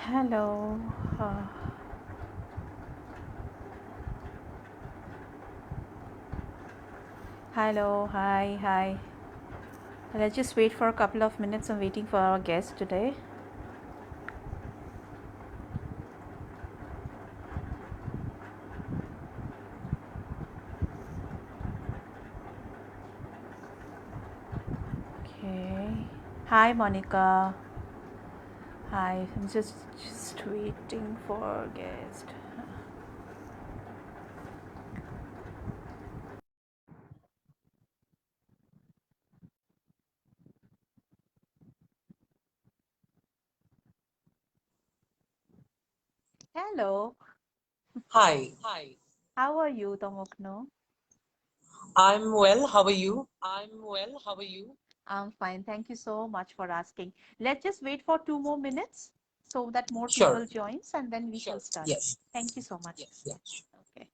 Hello. Uh, Hello. Hi. Hi. Let's just wait for a couple of minutes. I'm waiting for our guest today. Okay. Hi, Monica. Hi. I'm just waiting for our guest. Hello. Hi, Hi. How are you, Tamoghno? I'm well. How are you? I'm well. How are you? I'm fine. Thank you so much for asking. Let's just wait for 2 more minutes so that more Sure. people joins and then we shall start. Yes. Thank you so much. Yes. Okay. Okay.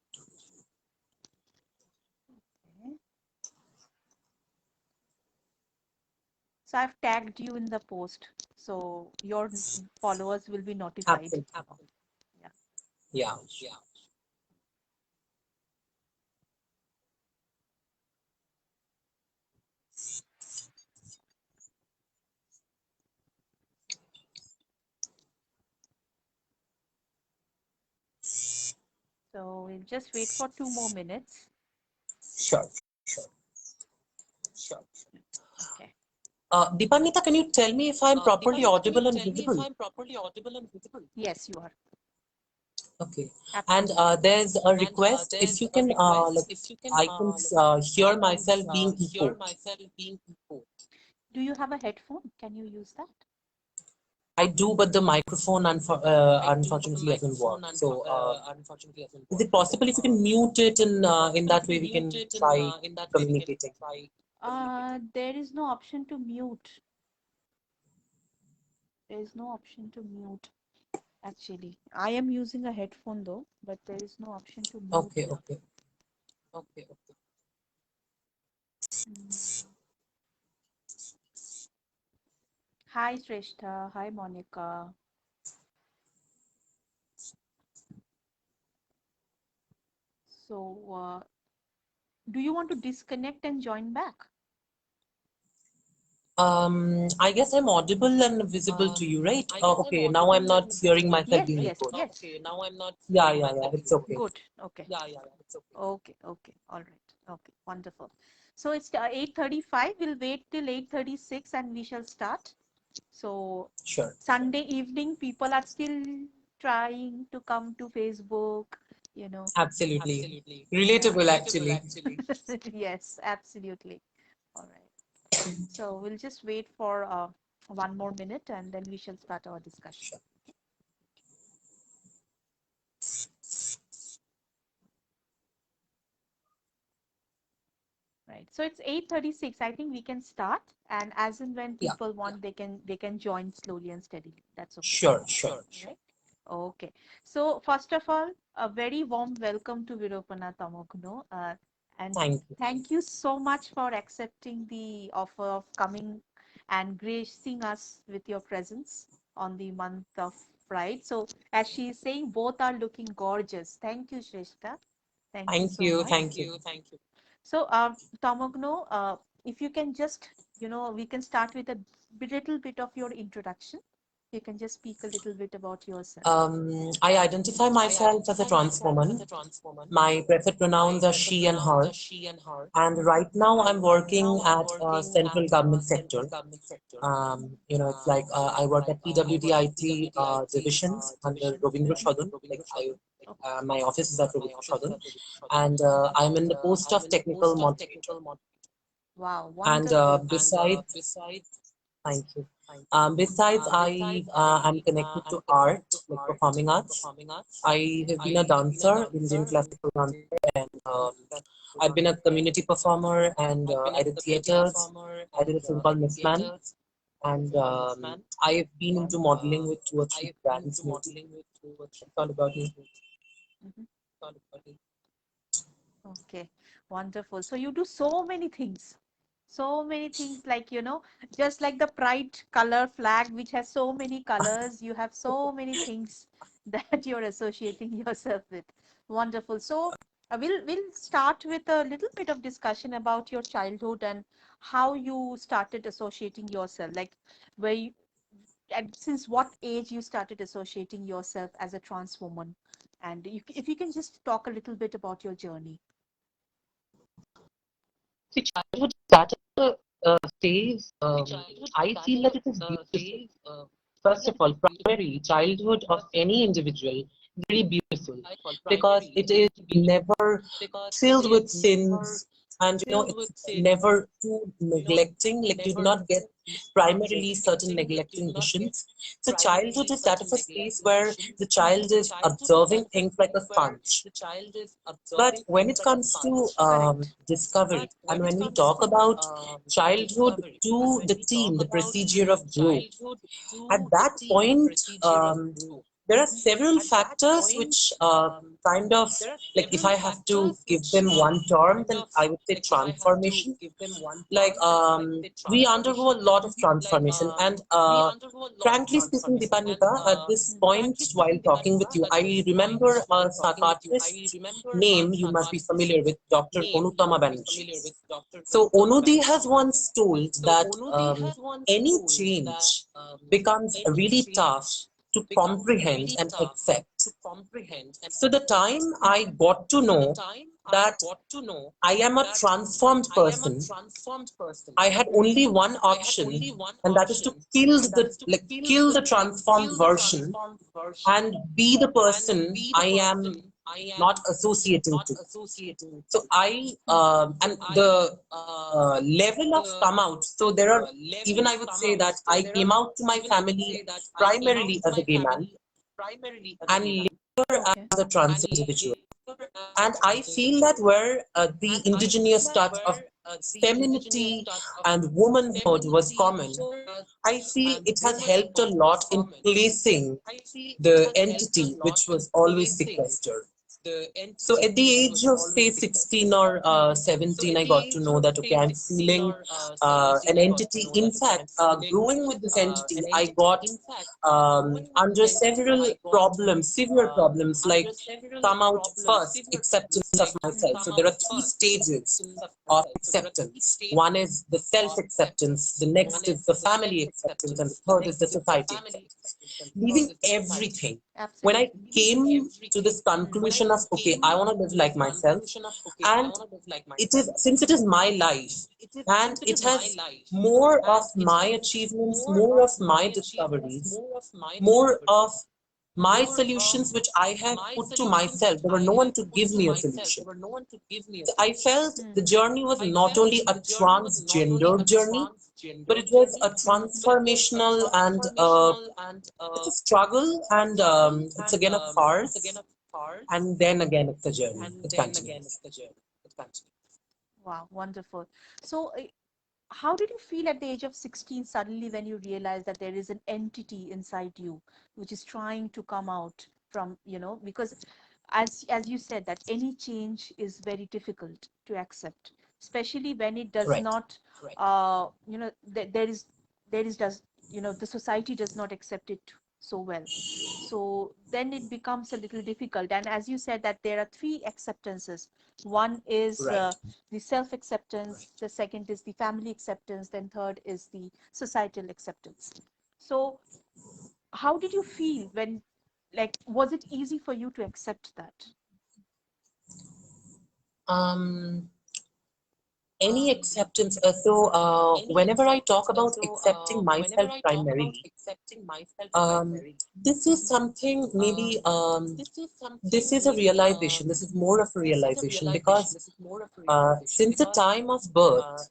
So I've tagged you in the post, so your followers will be notified. Absolutely. Yeah. Yeah. Yeah. So we'll just wait for 2 more minutes. Sure. Sure. Okay. Deepanita, can you tell me if I'm properly Deepanita, can you audible and tell me if visible? I'm properly audible and visible? Yes, you are. Okay. And Absolutely. there's a And request if there's you a can request if you can I can hear I can myself being hear echoed. myself being echoed. Do you have a headphone? Can you use that? I do, but the microphone I do, but the unfortunately doesn't work. microphone So unfortunately doesn't is work. it possible So if you can mute it and is it in possible if that you way can we mute can it and try in that way we can communicating? try there is no option to mute. There is no option to mute actually. I am using a headphone though, but there is no option to mute. Okay, okay. Okay. Mm. Hi Shrestha. Hi Monica. So, do you want to disconnect and join back? I guess I'm audible and visible to you, right? I guess I'm Okay, now I'm audible not and hearing visible to myself you, being right? echoed. Yes. Okay, now I'm not Yeah, hearing yeah, yeah, myself it's being okay. echoed. Good. Okay. Yeah, it's okay. Okay. All right. Okay. Wonderful. So it's 8:35. We'll wait till 8:36 and we shall start. So Sure. Sunday evening, people are still trying to come to Facebook, you know. Absolutely. Absolutely. Yeah. Relatable, Relatable, actually. actually. Yes, absolutely. All right. So we'll just wait for 1 more minute and then we shall start our discussion. Sure. Right. So it's 8:36. I think we can start. And as and when Yeah, people want, they can join slowly and steadily. That's okay. sure, sure. Sure. Right? Okay. So first of all, a very warm welcome to Virupana Tamoghno. And Thank you. thank you so much for accepting the offer of coming and gracing us with your presence on the month of Pride. So as she is saying, both are looking gorgeous. Thank you, Shrestha. Thank you Thank so you. much. Thank you. Thank you. So, Tamoghno, if you can just, we can start with a little bit of your introduction. You can just speak a little bit about yourself. I identify I myself as a identify trans myself as a woman. trans woman. My preferred My pronouns are preferred she and pronouns her. are she and her. And right now And I'm right working now I'm at a working at central a government central sector. government sector. It's like I work at I work at PWDIT PWDIT divisions under divisions Robindra under Sadhan. Like Robindra Sadhan. Okay. my office is at My Robindra office is Sadhan, at Robindra Sadhan. and I'm in And the post I'm of in the technical post of moderator. technical moderator. Wow, And wonderful. And besides, besides, thank you. thank you. Besides, Besides, am connected I'm to connected art, to like art, performing like arts. performing arts. I have been a I have been a dancer, Indian dancer in classical dancer, Indian and classical I've been a dancer, community and performer, and I've been I a did community theaters. performer, I did a and film I called did Miss Man, theaters. I did a and film called Miss Man, I have been into and modeling with two or I three have been brands, into maybe. modeling with two or three That's all about brands. me. Mhm. Okay, wonderful. So you do so many things. So many things, like, just like the pride color flag, which has so many colors, you have so many things that you're associating yourself with. Wonderful. So we'll start with a little bit of discussion about your childhood and how you started associating yourself, like where you, and since what age you started associating yourself as a trans woman, and if you can just talk a little bit about your journey. See, childhood is that phase. I feel that it is beautiful. First of all, primary childhood of any individual, very beautiful because it is never filled with sins and it's never too neglecting. Like you do not get primarily certain neglecting visions. So childhood is that of a space where the child is observing things like a sponge. But when it comes to Correct. discovery, and when we talk about childhood to the teen, the procedure of growth, at that point, there are several factors which kind of, like, if I have to give them one term, then I would say transformation. Like, we undergo a lot of transformation. And frankly speaking, Dipanika, at this point, while talking with you, I remember a psychiatrist's name you must be familiar with, Dr. Onutama Banerjee. So Onudi has once told that any change becomes really tough to comprehend and accept. So the time I got to know that I am a transformed person, I had only one option, and that is to kill the transformed version and be the person I am not associating to. So I and the level of come out. So there are, even I would say that I came out to my family primarily as a gay man and later Okay. as a trans individual. And I feel that where the indigenous touch of femininity and womanhood was common, I feel it has helped a lot in placing the entity which was always sequestered. So at the age of say 16 or 17, I got to know that okay, I'm feeling an entity. In fact, growing with this entity, I got under several problems, severe problems, like come out first, acceptance of myself. So there are three stages of acceptance. One is the self acceptance, the next is the family acceptance, and the third is the society acceptance. Leaving everything, when I Absolutely. came to this conclusion of okay, I want to live like myself, and it is, since it is my life and it has more of my achievements, more of my discoveries, more of my solutions which I have put to myself. There were no one to give me a solution. So I felt the journey was not only a transgender journey, but it was a transformational and it's a struggle, and it's again a farce, and then again it's a journey. It continues. Wow, wonderful. So, how did you feel at the age of 16 suddenly when you realized that there is an entity inside you which is trying to come out from, because as you said that any change is very difficult to accept, especially when it does Right. not, there is does, the society does not accept it so well. So then it becomes a little difficult. And as you said that there are three acceptances. One is Right. the self acceptance, the second is the family acceptance, then third is the societal acceptance. So how did you feel when, like, was it easy for you to accept that? Um, any acceptance. Whenever I talk about accepting myself primarily, um, this is something maybe this is a realization. This is more of a realization because since the time of birth,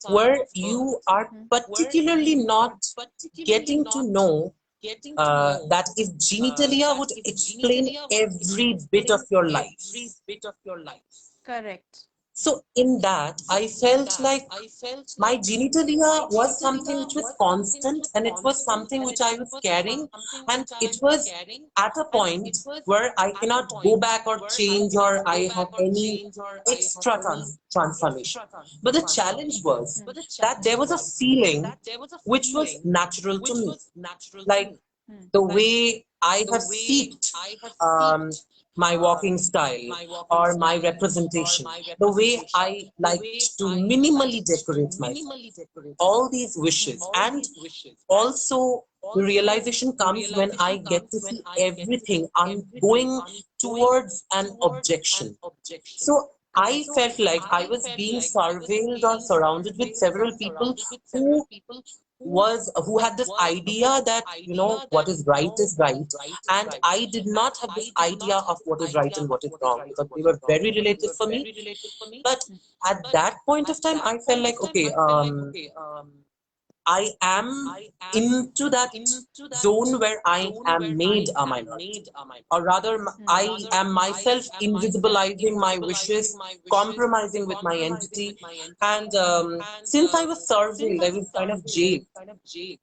where you are Mhm. particularly not getting to know that if genitalia would explain every bit of your life. Correct. So in that, I felt like my genitalia was something which was constant, and it was something which I was carrying, and it was at a point where I cannot go back or change, or I have any extra transformation. But the challenge was that there was a feeling which was natural to me, like the way I have seeked um, my walking style or my representation, the way I liked to minimally decorate myself, all these wishes. And also, the realization comes when I get to see everything going towards an objection. So I Correct. felt like I was being surveilled or surrounded with several people who who had this idea that what is right, and I did not have this idea of what is right and what is wrong, because they were very relative for me. But at that point of time I felt like, okay, I am into that zone where I am made a minority, or rather, I am myself invisibilizing my wishes, compromising with my entity. And since I was surveilled, I was kind of jailed,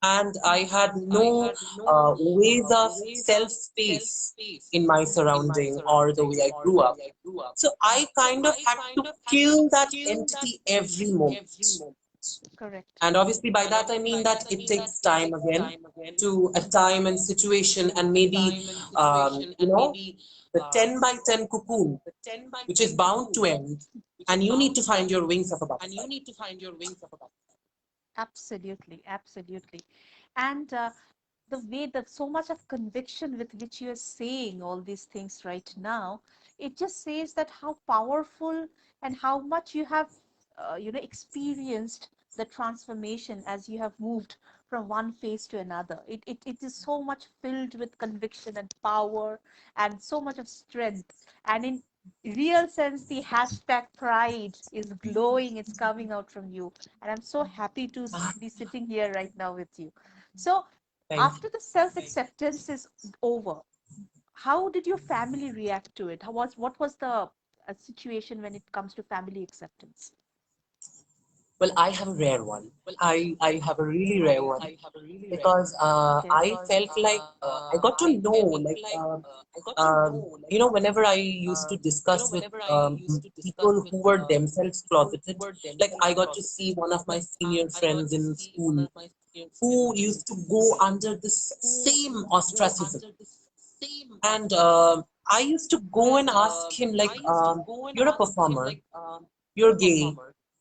and I had no ways of self space in my surrounding or the way I grew up. So I kind of had to kill that entity every moment. Correct. And obviously, by that I mean that it takes time again to a time and situation, and maybe, the 10 by 10 cocoon, which is bound to end, and you need to find your wings of a butterfly. Absolutely, absolutely. And the way that so much of conviction with which you are saying all these things right now, it just says that how powerful and how much you have, experienced the transformation as you have moved from one phase to another. It is so much filled with conviction and power and so much of strength. And in real sense, the hashtag pride is glowing, it's coming out from you. And I'm so happy to be sitting here right now with you. So, Thank you. after the self acceptance is over, how did your family react to it? What was the situation when it comes to family acceptance? Well, I have a rare one. I have a really rare one, because Okay. I felt like I got to know, like, whenever I used to discuss with people who were themselves closeted, like I got to see one of my senior friends in school who used to go under this same ostracism. And I used to go and ask him, like, you're a performer, you're gay,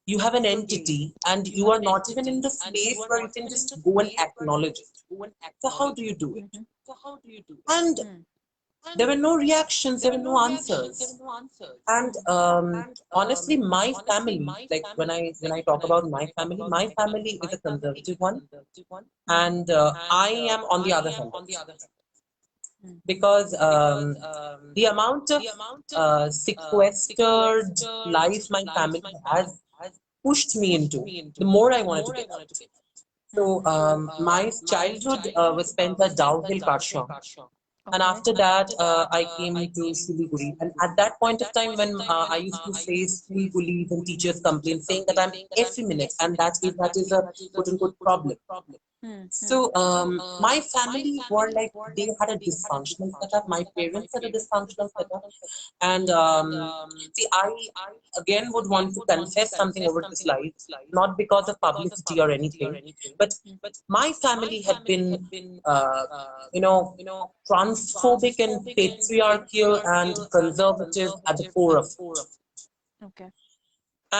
you have an entity, and you are not even in the space where you can just go and acknowledge it. So, how do you do it? Mm-hmm. And there were no reactions, there were no answers. And honestly, my family, like when I talk about my family is a conservative one, Mm-hmm. and I am on the other hand also, Mm. because the amount of sequestered life my family has pushed me into, the more I wanted to get out. So Mm-hmm. my childhood was spent at Downhill Karshaw. And Okay. after that, I came to Siliguri. And at that point of time, when I used to face school bullies and teachers' complaints saying that I'm effeminate, and that is a quote unquote problem. Mm-hmm. So my family were like, they had a dysfunctional setup. My parents had a dysfunctional setup, and see, I again would want to confess something over this life, not because of publicity or anything, but my family had been, uh, you know, transphobic and patriarchal and conservative at the core of it. Okay.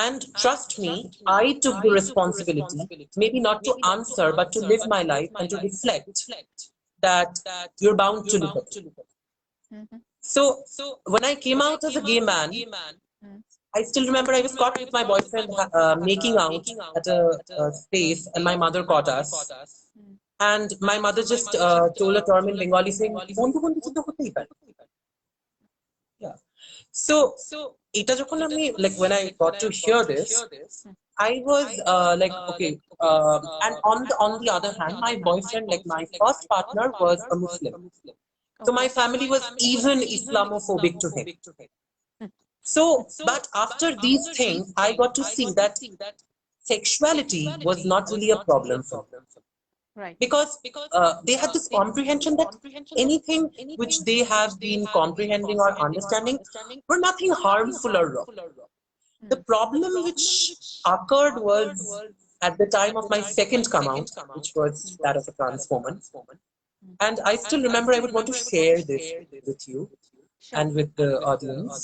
And trust me, I took the responsibility, maybe not to answer, but to live my life and to reflect that you're bound to look at it. Mm-hmm. So when I came out as a gay man, Mm. I still remember I was caught with my boyfriend making out at a space, and my mother caught us. Mm. And my mother just told a term in Bengali saying, "বন্ধু বন্ধু তো হতেই পারে." Yeah. So এটা যখন আমি, like, when I got to hear this, I was like, okay. And on the other hand, my boyfriend, like my first partner, was a Muslim. So my Okay. family was even Islamophobic to him. So, but after these things, I got to see that sexuality was not really a problem for me, Right. because they had this comprehension that anything which they have been comprehending or understanding were nothing harmful or wrong. The Mm. problem which occurred was at the time of my second come out, which was that of a trans woman. Mm. And I still remember I would want to share this with you Sure. and with the audience.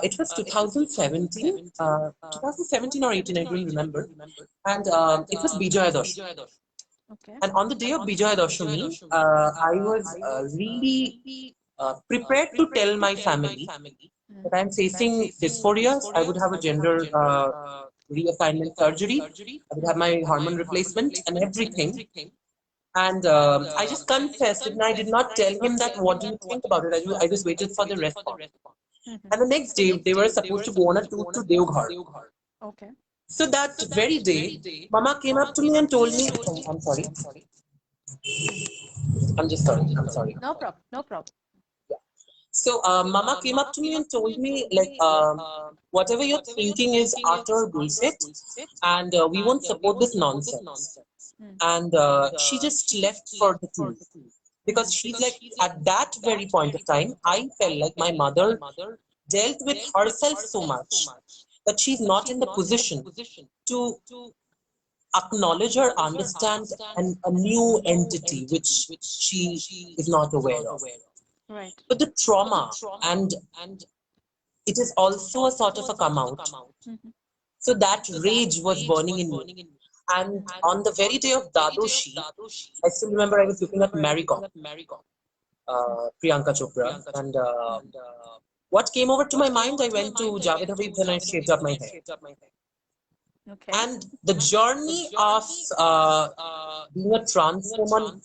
It was 2017 or 18, I don't remember. And it was Bijaya Dashami. Okay. And on the day of Bijaya Dashami, I was really prepared to tell my family Mm. that I'm facing dysphoria. I would have a gender reassignment surgery. I would have Mm. my hormone replacement and everything. And I just confessed it, and I did not tell him that, what do you think about it? I just waited for the response. Mhm. And the next day, they were supposed to go on a tour to Deoghar. Okay. So that very day, Mama came up to me and told me, oh, I'm sorry. Mhm. I'm just sorry. I'm sorry. No problem. No problem. Yeah. So Mama came up to me and told me, like, whatever you're thinking is utter bullshit, and we won't support this nonsense. Mm. And she just left for the tour, because Mm. she's like, at that very point of time, I felt like my mother dealt with herself so much that she's not in the position to acknowledge or understand a new entity which she is not aware of. Right. But the trauma, and it is also a sort of a come out. Mhm. So that rage was burning in me. And on the very day of Dadoshi, I still remember I was looking at Marigold, Priyanka Chopra, and what came over to my mind, I went to Javed Habib and I shaved up my hair. Okay. And the journey of being a trans woman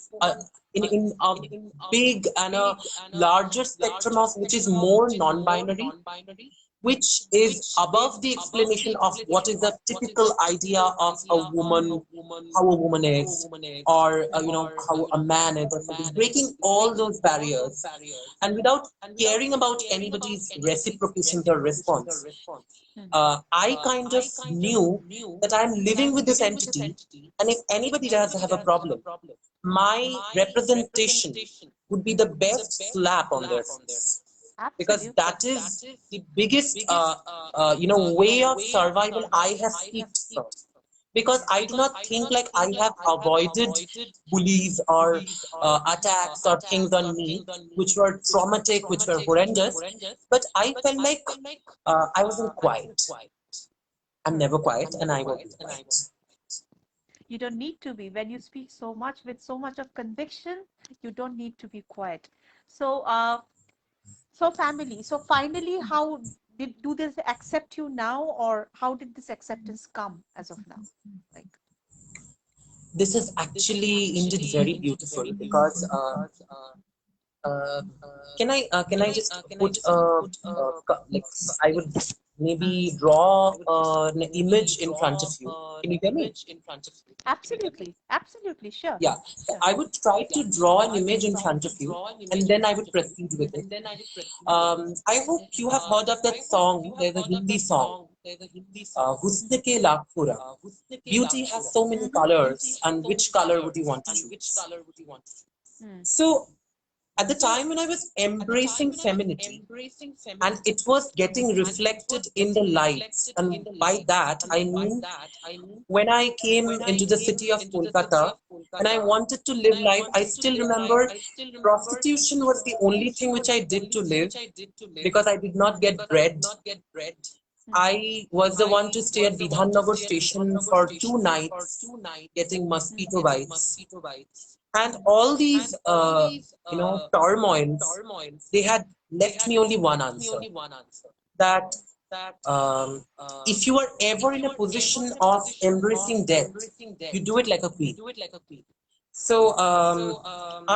in a big and a larger spectrum of which is more non-binary, which is above the explanation of what is the typical idea of a woman, how a woman is, or how a man is, or something. Breaking all those barriers, and without caring about anybody's reciprocation or response, Mm. I kind of knew that I'm living with this entity, and if anybody does have a problem, my representation would be the best slap on their face, because Absolutely. that is the biggest way of survival I have picked from. Because Mm. I do not think like I have avoided bullies or attacks or things on me which were traumatic, which were horrendous, but I felt like I wasn't quiet. I'm Correct. never quiet, and I won't be quiet. You don't need to be. When you speak so much with so much of conviction, you don't need to be quiet. So, so family. So finally, how do they accept you now, or how did this acceptance come as of now? Like, This is actually indeed very beautiful, because uh, can I just put like, I would maybe draw an image in front of you. Can you hear me? absolutely, absolutely, sure, Yeah. So sure. I would try to draw an image in front of you, and then I would proceed with it. I hope you have heard of that song. There's a Hindi song, Husn ke lakh pura. Beauty has so many Mm-hmm. colors, and which color would you want to choose? Mm. So at the time when I was embracing femininity, and it was getting reflected in the lights, and by that I mean when I came into the city of Kolkata and I wanted to live life, I still remember prostitution was the only thing which I did to live, because I did not Mm. get bread. Mm. I was the one to stay at Bidhannagar station for 2 nights, getting Mm. mosquito bites. And all these, turmoils, they had left me only one answer, that um, if you are ever in a position of embracing death, you do it like a queen. So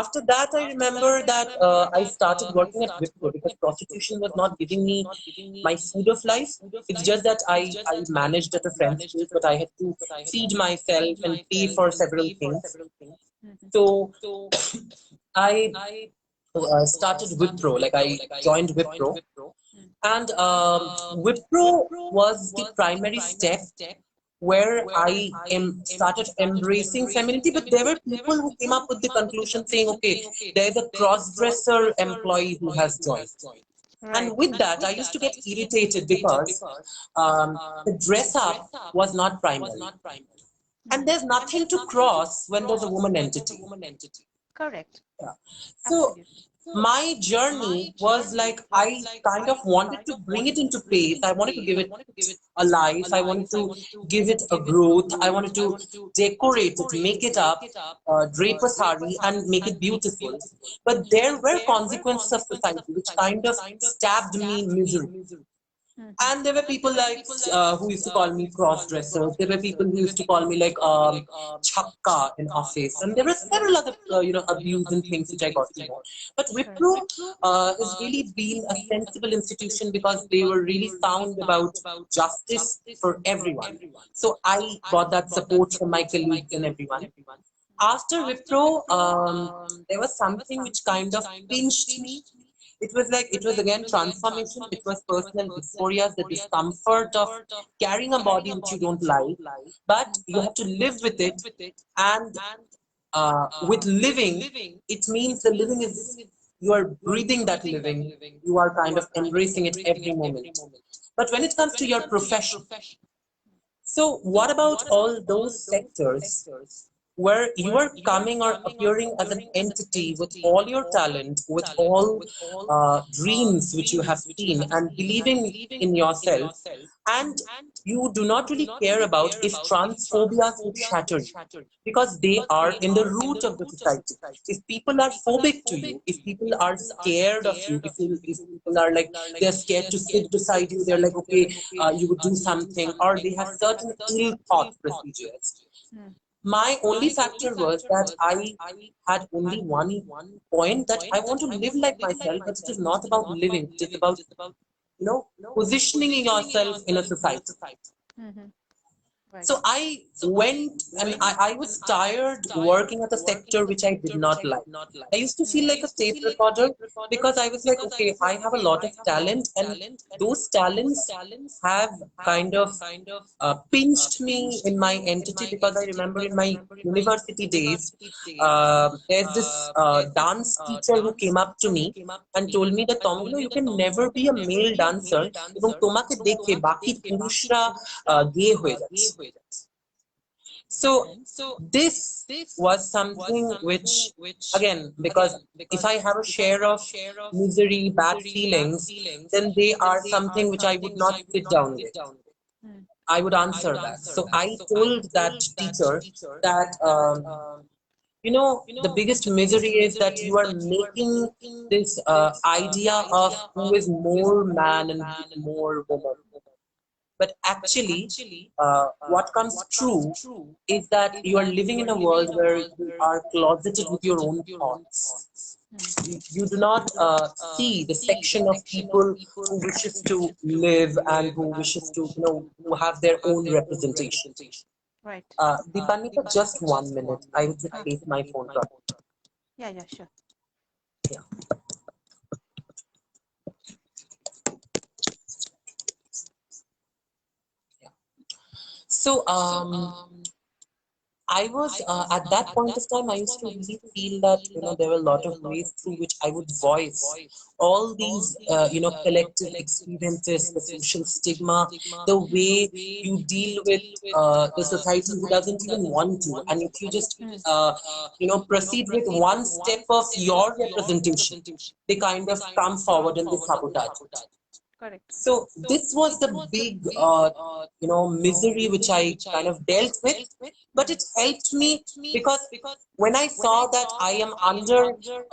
after that, I remember that I started working at Wipro, because prostitution was not giving me my food of life. It's just that I managed at a friend's place, but I had to feed myself and pay for several things. Mhm. So I started Wipro, like I joined Wipro, And Wipro was the primary step where I am started embracing femininity. But there were people who came up with the conclusion saying, okay, there's a cross-dresser employee who has joined. And Right. with that, I used to get irritated because the dress up was not primary. And Hmm. there's nothing to cross when there's a woman entity. Correct. Yeah. So Absolutely. my journey was like I kind of wanted to bring it into place. I wanted to give it a life. I wanted to give it a growth. I wanted to decorate it, make it up, drape a sari, and make it beautiful. But there were consequences of society which kind of stabbed me in misery. Hmm. And there were people like who used to call me cross dressers. There were people who used to call me like chakka in office, and there were several other abuse and things which I got to know. But Correct. Wipro has really been a sensible institution because they were really sound about justice for everyone. So I got that support from my colleagues and everyone. After Wipro, there was something which kind of pinched me. It was like, it was again transformation. It was personal dysphorias, the discomfort of carrying a body which you don't like, but you have to live with it. And with living, it means the living is, you are breathing that living, you are kind of embracing it every moment. But when it comes to your profession, so what about all those sectors where you are coming or appearing as an entity with all your talent, with all dreams which you have seen, and believing in yourself, and you do not really care about if transphobias would shatter you, because they are in the root of the society. If people are phobic to you, if people are scared of you, if people are like, they're scared to sit beside you, they're like, okay, you would do something, or they have certain ill thought procedures. Hmm. My only factor was that I had only one point, that I want to live like myself, but it is not about living. It is about, positioning yourself in a society. Hmm. Right. So I went, and I was tired working at a sector which I did not like. I used to feel like a tape recorder because I was like, okay, I have a lot of talent, and those talents have kind of pinched me in my entity, because I remember in my university days, there's this dance teacher who came up to me and told me that, Tamoghno, you can never be a male dancer এবং তোমাকে দেখে বাকি পুরুষরা গে হয়ে যাচ্ছে. So Okay. this was something which, again, because if I have a share of misery, bad feelings, then they are something which I would not sit down with. Hmm. I would answer that. So I told that teacher that, the biggest misery is that you are making this idea of who is more man and who is more woman. But actually, what comes true is that you are living in a world where you are closeted with your own thoughts. Hmm. You do not see the section of people who wishes to live and who wishes to, who have their own representation. Right. Deepandita, just 1 minute. I will just Ah. take my phone call. Yeah, yeah, sure. Yeah. So, I was at that point of time, I used to really feel that, there were a lot of ways through which I would voice all these, collective experiences, the social stigma, the Hmm. way you deal with the society who doesn't even want to. And if you just, Hmm. proceed with one step of your representation, they kind of come forward and they sabotage it. Correct. So this was the big, misery which I kind of dealt with, but Hmm. it helped me because when I saw that I am under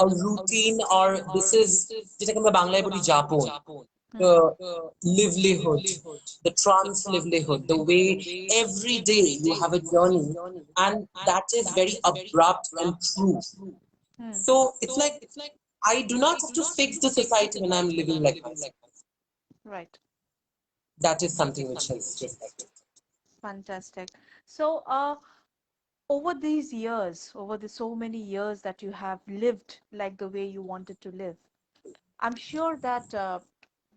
a routine, or this is যেটাকে আমরা বাংলায় বলি যাপন, Hmm. the livelihood, the trans livelihood, the way every day you have a journey, and that is very abrupt and true. Hmm. So it's like I do not have to fix the society when I'm living like myself. Right. That is something which has just helped. Fantastic. So, over these years, over the so many years that you have lived like the way you wanted to live, I'm sure that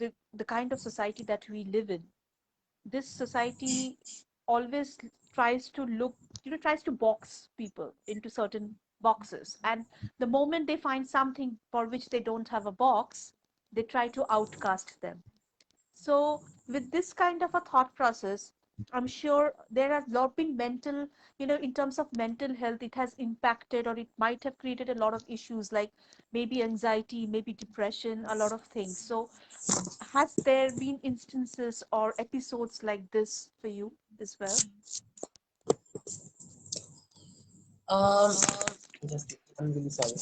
the kind of society that we live in, this society always tries to look, tries to box people into certain boxes. And the moment they find something for which they don't have a box, they try to outcast them. So with this kind of a thought process, I'm sure there has lot been mental, in terms of mental health, it has impacted, or it might have created a lot of issues like maybe anxiety, maybe depression, a lot of things. So has there been instances or episodes like this for you as well? Um, just, I'm really sorry.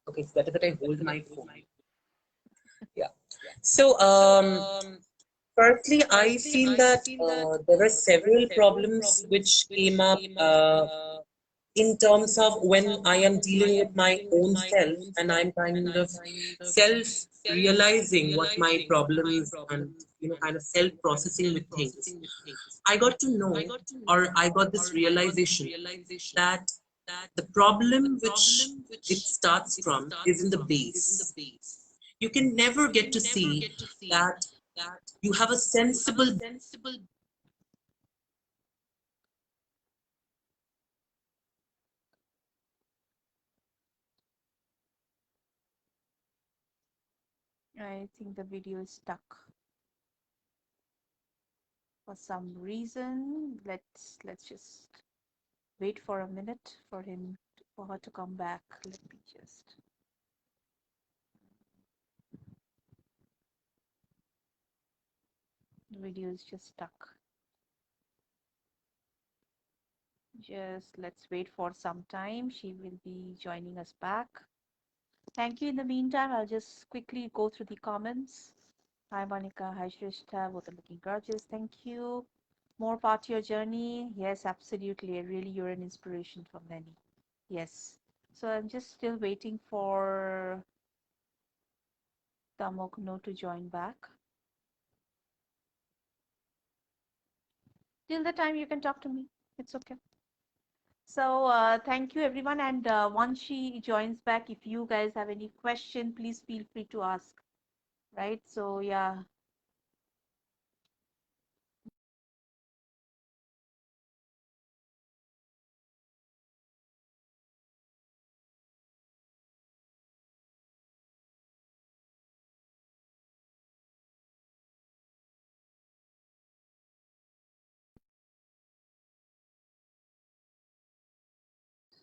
Okay, it's better that I hold my phone. Yeah. So, firstly, I feel that there were several problems which came up in terms of when I am dealing with my own self and I'm kind of self-realizing what my problems and kind of self-processing with things. I got to know, or I got this realization that the problem which it starts from is in the base. You can never get to see that you have a sensible. I think the video is stuck for some reason. Let's just wait for a minute for her to come back. Let me just. The video is just stuck. Just let's wait for some time. She will be joining us back. Thank you. In the meantime, I'll just quickly go through the comments. Hi, Monica. Hi, Shrishta. Both are looking gorgeous. Thank you. More part to your journey. Yes, absolutely. Really, you're an inspiration for many. Yes. So I'm just still waiting for Tamoghno to join back. Till the time you can talk to me. It's okay. So thank you everyone. And once she joins back, if you guys have any question, please feel free to ask. Right? So yeah.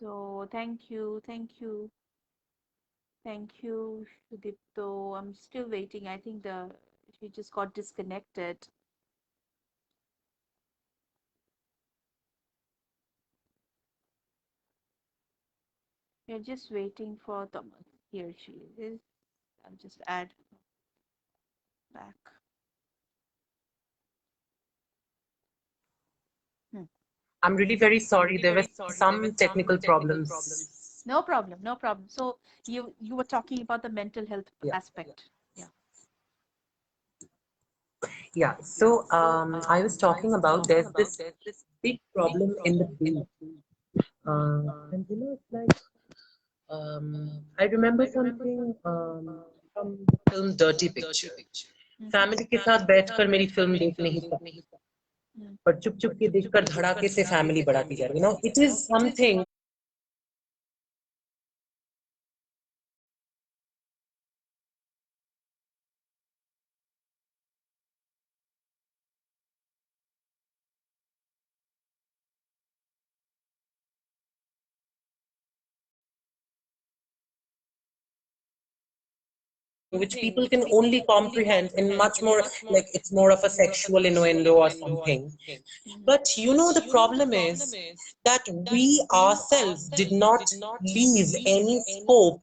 So thank you, Shudipto. I'm still waiting. I think she just got disconnected. We're just waiting for the. Here she is. I'll just add back. Hmm. I'm really very sorry. There were some technical problems. No problem, no problem. So you were talking about the mental health Yeah. aspect. Yeah. Yeah. So I was talking about there's this big problem in the group. And it's like I remember something from the film Dirty Picture. Family के साथ बैठकर मेरी film देख नहीं सकती पर चुप चुप के देखकर धड़ाके से फैमिली बढ़ाती जा रही है. It is something which people can only comprehend in much more like it's more of a sexual innuendo or something. But the problem is that we ourselves did not leave any scope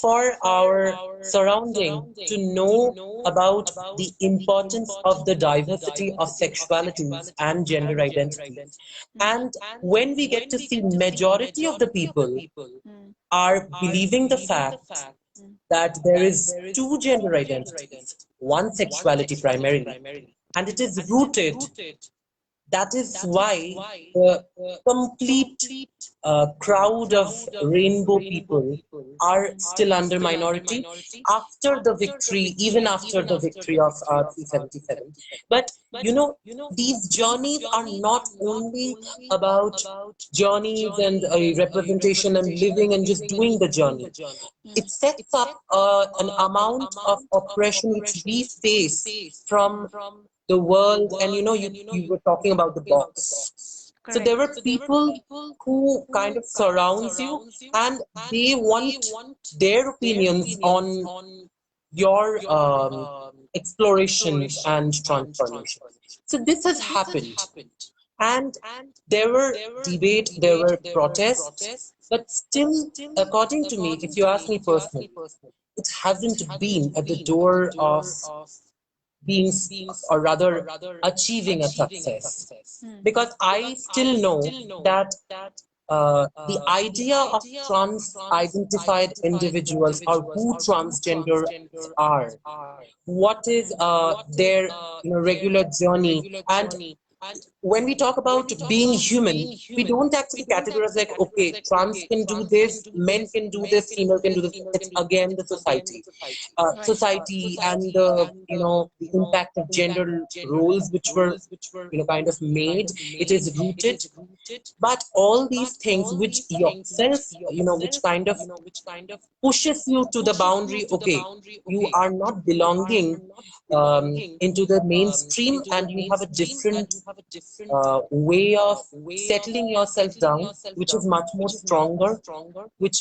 for our surrounding to know about the importance of the diversity of sexualities and gender identities. And when we get to see majority of the people are believing the fact that there is two gender identities, one sexuality primarily, and it is rooted That is why the complete crowd of rainbow people are still under minority after the victory, even after the victory of 377. But you know, these journeys are not only about journeys and a representation and living and just doing the journey. It sets up an amount of oppression which we face from the world. And you were talking about the box. So there Correct. were people who kind of surrounds you, and they want their opinions on your explorations and transformations. So this has happened, and there were debate, there were protests, but still, according to me, if you ask me personally, it hasn't been at the door of being, or rather, achieving a success. Hmm. Because I still know that the idea of trans identified individuals, or who transgenders are, what is their regular journey, and when we talk about being human, we don't actually categorize like, okay, trans can do this, men can do this, female can do this. It's again the society, Right. society, and the the impact of gender roles which were kind of made. It is rooted, but all these things which yourself, which kind of pushes you to the boundary. Okay, you are not belonging into the mainstream, and you have a different way of settling yourself down, which is much more stronger, which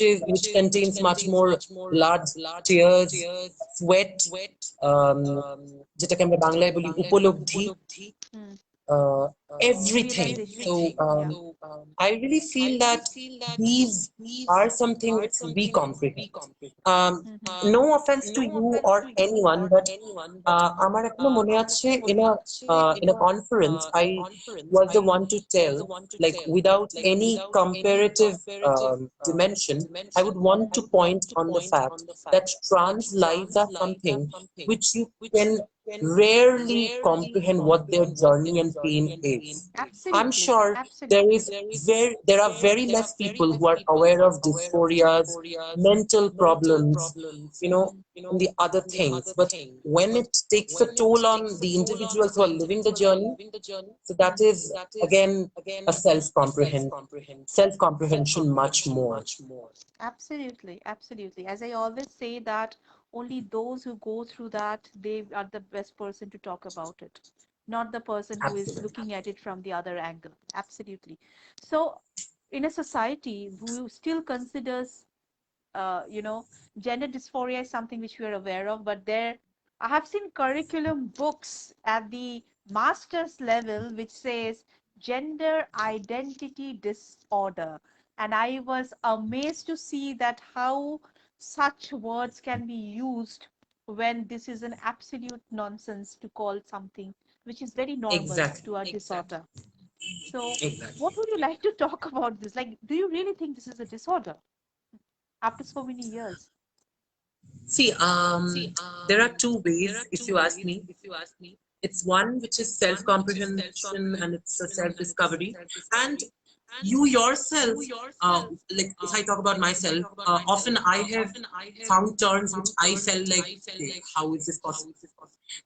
contains much more blood, tears, sweat, um, যেটাকে আমরা বাংলায় বলি উপলব্ধি, Hmm. uh, everything. So Realization. Yeah. I really feel that these are something which we comprehend. Um, Hmm. no offense to you or anyone, but আমার এখনো মনে আছে, in a conference, I was the one to tell, like, without any comparative dimension, I would want to point on the fact that trans lives are something which you can rarely comprehend what their journey and pain is. I'm Absolutely. sure Absolutely. there are very less people who are aware of dysphorias, mental problems, Hmm. and the other things. But when it takes a toll on the individuals who are living the journey, so that Hmm. is again a self comprehension much more. Absolutely, absolutely. As I always say that only those who go through that, they are the best person to talk about it, not the person who is Absolutely. looking at it from the other angle. Absolutely. So, in a society who still considers you know, gender dysphoria is something which we are aware of, but there, I have seen curriculum books at the master's level which says gender identity disorder. And I was amazed to see that how such words can be used when this is an absolute nonsense to call something which is very normal Exactly. to a disorder. So, Exactly. what would you like to talk about this? Like, do you really think this is a disorder after so many years? See, there are two ways, if you ask me. It's one which is self comprehension and it's a self discovery. And you yourself, like if I talk about myself, often I have found terms which I felt like, okay, how is this possible?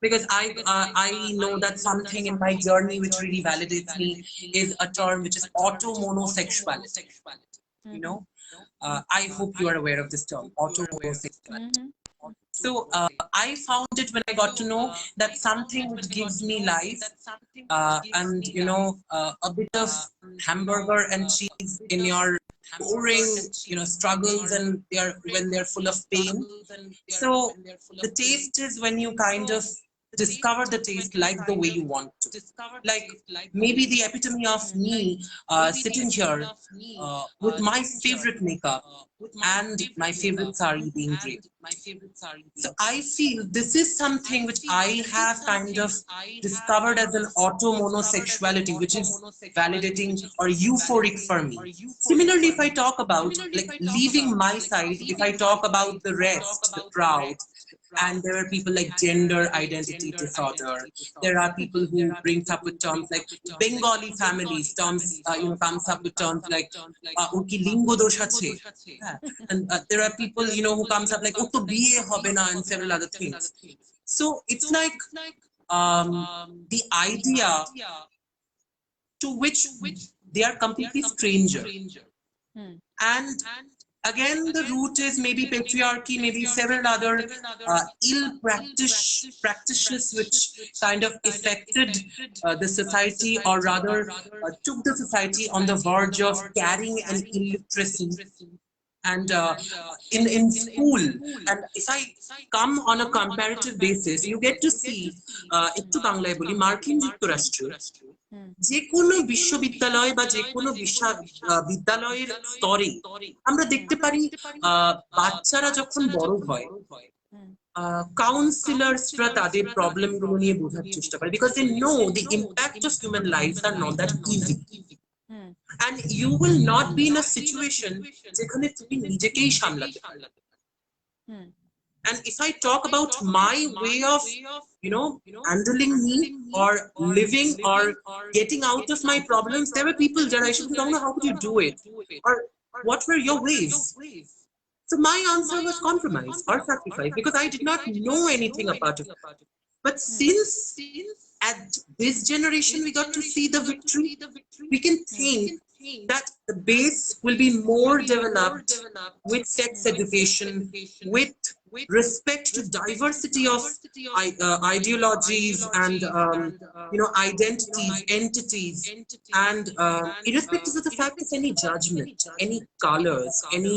Because I know that something in my journey which really validates me is a term which is auto monosexuality. You Mm-hmm. know, I hope you are aware of this term, auto monosexuality. Mm-hmm. So I found it when I got to know that something which gives me life, and a bit of hamburger and cheese in your boring struggles, and they're when they're full of pain. So the taste is when you kind of discover the taste like the way you want to. Like maybe the epitome of me sitting here with my favorite makeup and my favorite sari being draped. So I feel this is something which I have kind of discovered as an auto monosexuality, which is validating or euphoric for me. Similarly, if I talk about like leaving my side, if I talk about the rest, the crowd, And there are people like gender identity disorder. There are people who brings up with terms like Bengali families. Terms comes up with terms like "Oki lingo dosh ache." Yeah. And there are people who comes up like "Oh to biye hobe na" and several other things. So it's like the idea to which they are completely stranger. Hmm. And again, the root is maybe patriarchy, maybe several other ill practices which kind of affected the society, or rather took the society on the verge of carrying an illiteracy. And in school, and if I come on a comparative basis, you get to see একটু বাংলায় বলি, মার্কিন যুক্তরাষ্ট্রে Hmm. যে কোনো বিশ্ববিদ্যালয় বা যে কোনো বিদ্যালয়ের স্তরে আমরা দেখতে পারি বাচ্চারা যখন বড় হয়, Hmm. কাউন্সিলার্সরা তাদের প্রবলেম গুলো নিয়ে বোঝার চেষ্টা করে, because they know the impact of human life are not that easy. Hmm. And you will not be in a situation যেখানে তুমি নিজেকেই সামলাতে পারবে। Hmm. And if I talk about my way of, handling me or living or getting out of my problems, there were people that I should don't know how could you do it, or what were your ways? So my answer was compromise or sacrifice, because I did not know anything about it. But since at this generation we got to see the victory, we can think that the base will be more developed with sex education, with respect to diversity of ideologies and identities, entities, and irrespective of the fact of any judgment, any colors, any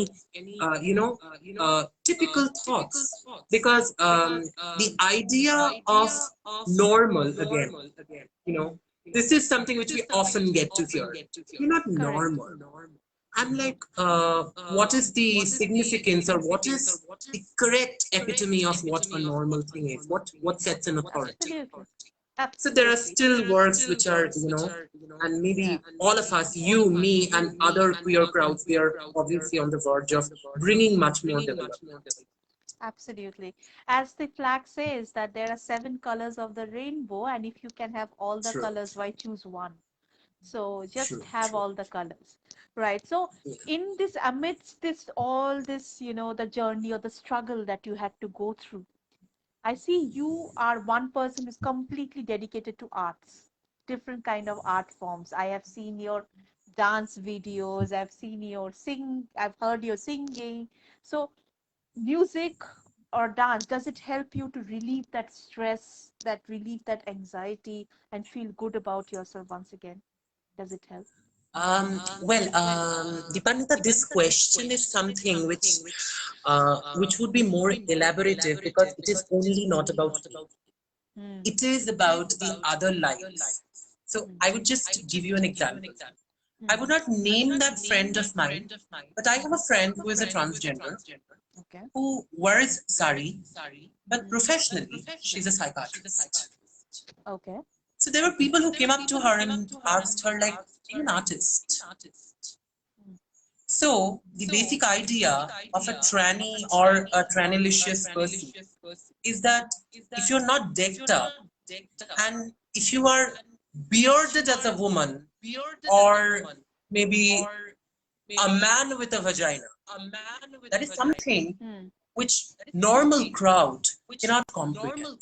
typical thoughts, because the idea of normal, again, this is something which we often get to hear. You're not Correct. normal. I'm like, what is the significance, or what is the correct epitome of what a normal thing is? What sets an authority? Absolutely. So there are Absolutely. still works which are, and Yeah. maybe all of us, you, me, and other queer crowds, we are obviously on the verge of bringing much more development. Absolutely. As the flag says that there are 7 colors of the rainbow, and if you can have all the True, colors, why choose one? So just true, have true. all the colors, right? So Yeah. in this, amidst this, all this, the journey or the struggle that you had to go through, I see you are one person who's completely dedicated to arts, different kind of art forms. I have seen your dance videos, I've seen your I've heard your singing. So music or dance, does it help you to relieve that stress, that relieve that anxiety, and feel good about yourself once again? Does it help? Dipandita, this question is something which would be more elaborative, because it is only not about me. Hmm. It is about the other lives. So Hmm. I would just give you an example. I Hmm. would not name that friend of mine, but I have a friend who is a transgender Okay. who wears sari, but Hmm. professionally, she's a psychiatrist. Okay. So there were people who came up to her and asked her, like, are you an artist? Hmm. So the basic idea of a tranny or a tranilicious person is that if you're not decked up, and if you are bearded as a woman, or maybe a man with a vagina, that is something Hmm. which normal crowd cannot comprehend.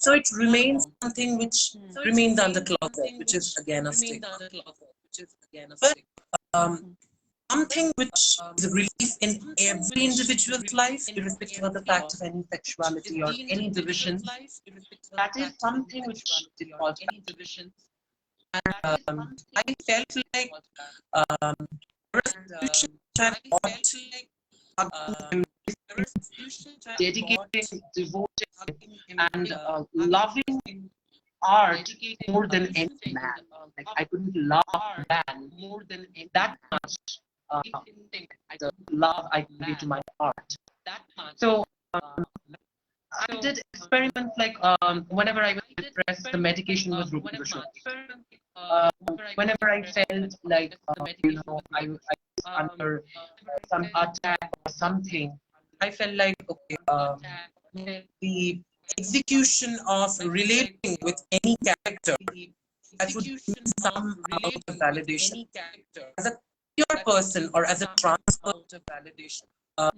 So it remains something which remains under closet, which is again a stigma. But um, Hmm. something which is a relief in every individual's life, irrespective of the fact of any sexuality or any division, that is something which we did call that. I felt like um, there was a solution which I bought, dedicating, devoting, and loving art more than any man. Like I couldn't love a man that much. Uh, the love I gave to my art. So I did experiments like whenever I was depressed, the medication was Rupa. Whenever I felt like I was under some attack or something, I felt like okay, the execution of relating with any character that would need some amount of validation. As a pure person or as a trans person, uh,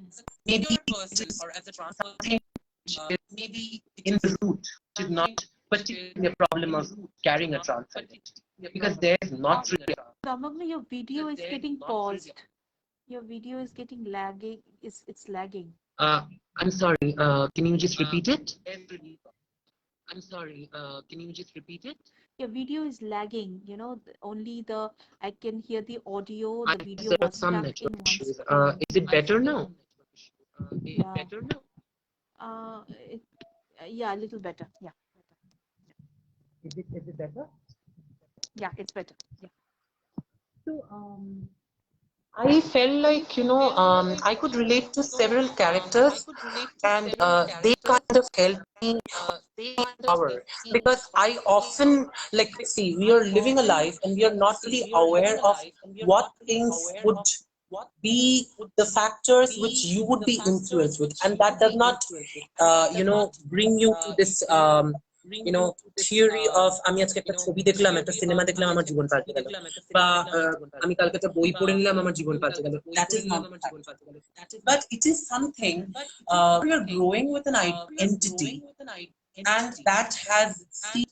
maybe it is something which is maybe in the root, which is not particularly a problem of carrying a trans identity. Because there is not really. Tamoghno, your video is getting paused. Your video is getting lagging. It's lagging. I'm sorry, can you just repeat it? I'm sorry, can you just repeat it? Your video is lagging. Only I can hear the audio. The I guess video there are was some stuck in network one issues. spot. Is it better now? Yeah. Uh, it, yeah, a little better. Yeah. Is it better? Yeah, it's better. Yeah. So, I felt like, I could relate to several characters and they kind of helped me power because I often like see we are living a life and we are not really aware of what things would be the factors which you would be influenced with, and that does not bring you to this theory of আমি আজকে একটা ছবি দেখলাম একটা cinema দেখলাম আমার জীবন পাল্টে গেল বা আমি কালকে একটা বই পড়ে নিলাম আমার জীবন পাল্টে গেল that is not the fact. But it is something we are growing with an identity and that has seen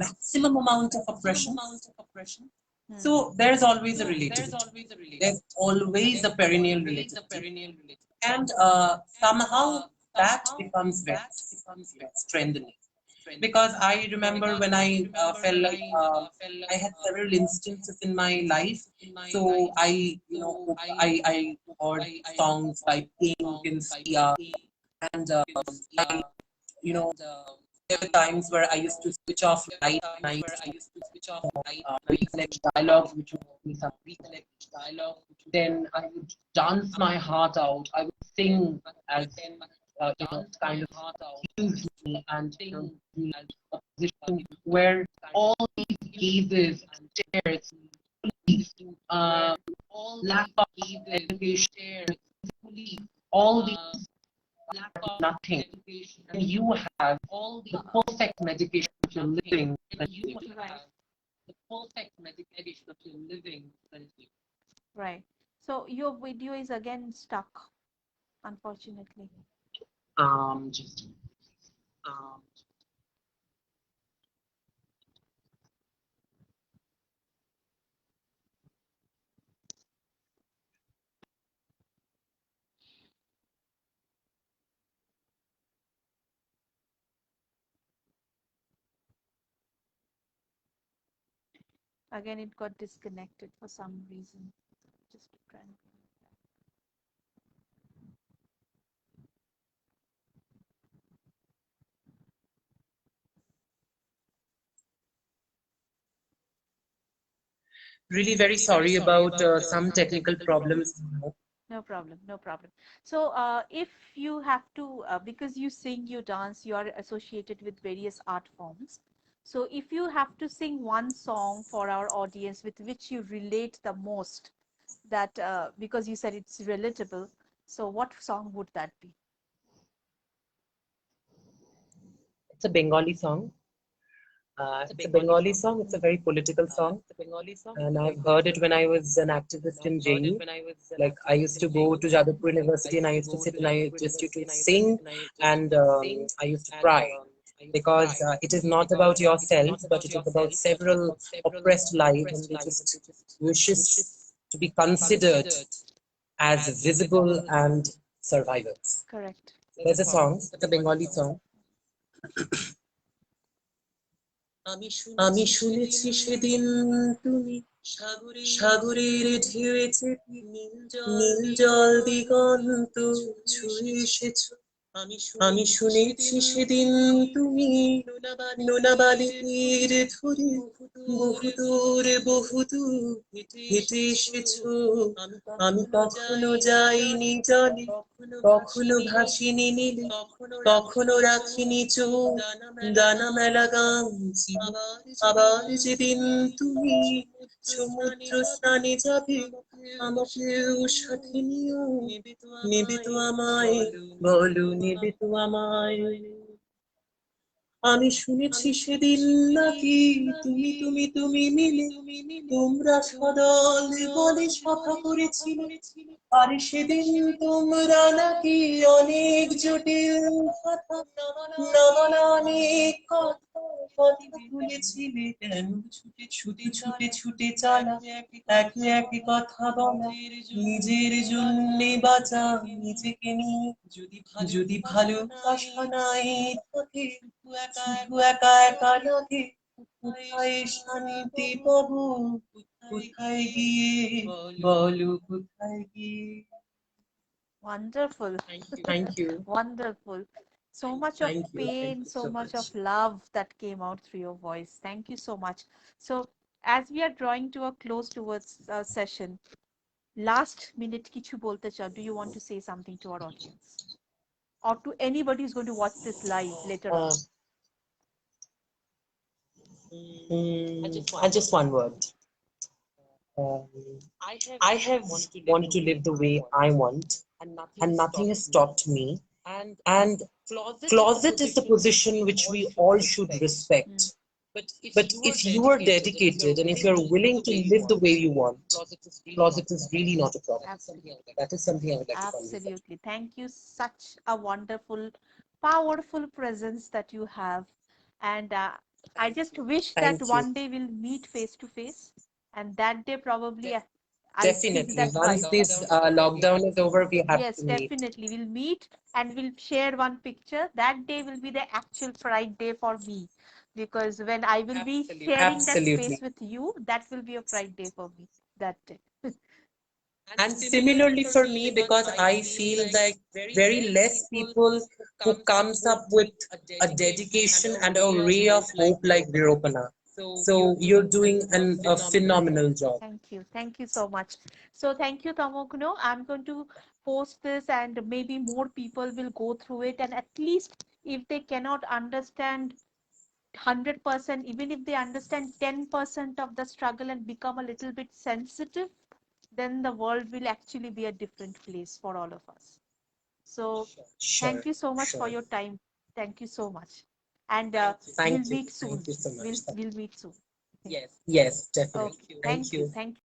maximum amount of oppression. So there's always a relativity. There's always a perennial relativity. And somehow that becomes very strengthening. Because I remember when I felt like I had several instances in my life. So I heard songs by Pink and Sia. And I, you know, there were times where I used to switch off light and I used to recollect dialogues which would make me some recollect dialogue. Then I would dance my heart out. I would sing as kind of heals me and me a position where all these gazes and stares, uh, lack of education, all these nothing. And you have the perfect medication if you're living. Right. So your video is again stuck, unfortunately. Just Again, it got disconnected for some reason. Just try and really very sorry about some technical problems. No problem, no problem. So, if you have to, because you sing, you dance, you are associated with various art forms. So, if you have to sing one song for our audience with which you relate the most, that because you said it's relatable, so what song would that be? It's a Bengali song. It's a Bengali song. It's a very political song. And I've heard it when I was an activist in JU. Like I used to go to Jadavpur University and I used to sit and I just used to sing and I used to cry because it is not about yourself, but it is about several oppressed lives and it just wishes to be considered as visible and survivors. Correct. There's a song, it's a Bengali song. আমি শুনেছি সেদিন তুমি সাগরের ঢেউয়ে চেপে নীল জল দিগন্ত ছুঁয়ে এসেছো আমি শুনেছি সেদিন তুমি নোনাবালি তীর ধরে বহুদূর হেঁটে এসেছো আমি কখনো যাইনি জলে কখনো ভাসিনি নীলে কখনো রাখিনি চোখ দানা মেলা গান আবার যেদিন তুমি সমুদ্র স্নানে যাবে আমাকেও সাথে নিও, নেবে তো আমায়, বলো নেবে তো আমায়। আমি শুনেছি সেদিন নাকি তুমি মিলে তোমরা সদল বলে সভা করেছিলে, আর সেদিন তোমরা নাকি অনেক জটিল কথা, না বলা অনেক কথা কথা তুলেছিলে। কেন শুধু ছুটে ছুটে চালা, একে একে কথা বলা, নিজের জন্যে বাঁচা, নিজেকে নিয়ে যদি ভালোবাসা নাই থাকে, শুধু একা একা লাগে, কোথায় শান্তি পাবো, কোথায় গিয়ে, বলো কোথায় গিয়ে। Wonderful. Thank you. Wonderful. So much of Thank pain, you so so much of much. love that came out through your voice. Thank you so much. So, as we are drawing to a close towards session, last minute kichu bolte cha, do you want to say something to our audience or to anybody who's going to watch this live later on? Uh, just one word. Um, I have wanted to live the way I want, and nothing has stopped me. And closet is the position which we all should Mm, respect. But if you are dedicated and if you're willing to live the way you want, closet is really not a problem. absolutely. That is something I would like to convey. Absolutely. Thank you. Such a wonderful, powerful presence that you have. And I just wish that Thank you. one day we'll meet face to face. And that day, probably, I'll feel Definitely. that Once vibe. this lockdown is over, we have Yes, to meet. definitely. We'll meet and we'll share one picture. That day will be the actual Pride Day for me. Because when I will be sharing that space Absolutely. with you, that will be a Pride Day for me that day. And similarly for me, because I feel like very less people who comes up with a dedication and a ray of hope like Viropana. So you're doing a phenomenal job. Thank you. Thank you so much. So thank you, Tamoghno. I'm going to post this and maybe more people will go through it. And at least if they cannot understand 100%, even if they understand 10% of the struggle and become a little bit sensitive, then the world will actually be a different place for all of us. So thank Sure, you so much for sure. your time. Thank you so much. And we'll Thank you. meet soon. Thank you so much. We'll meet soon. Yes, Okay. definitely. Thank Thank you. you. Thank you.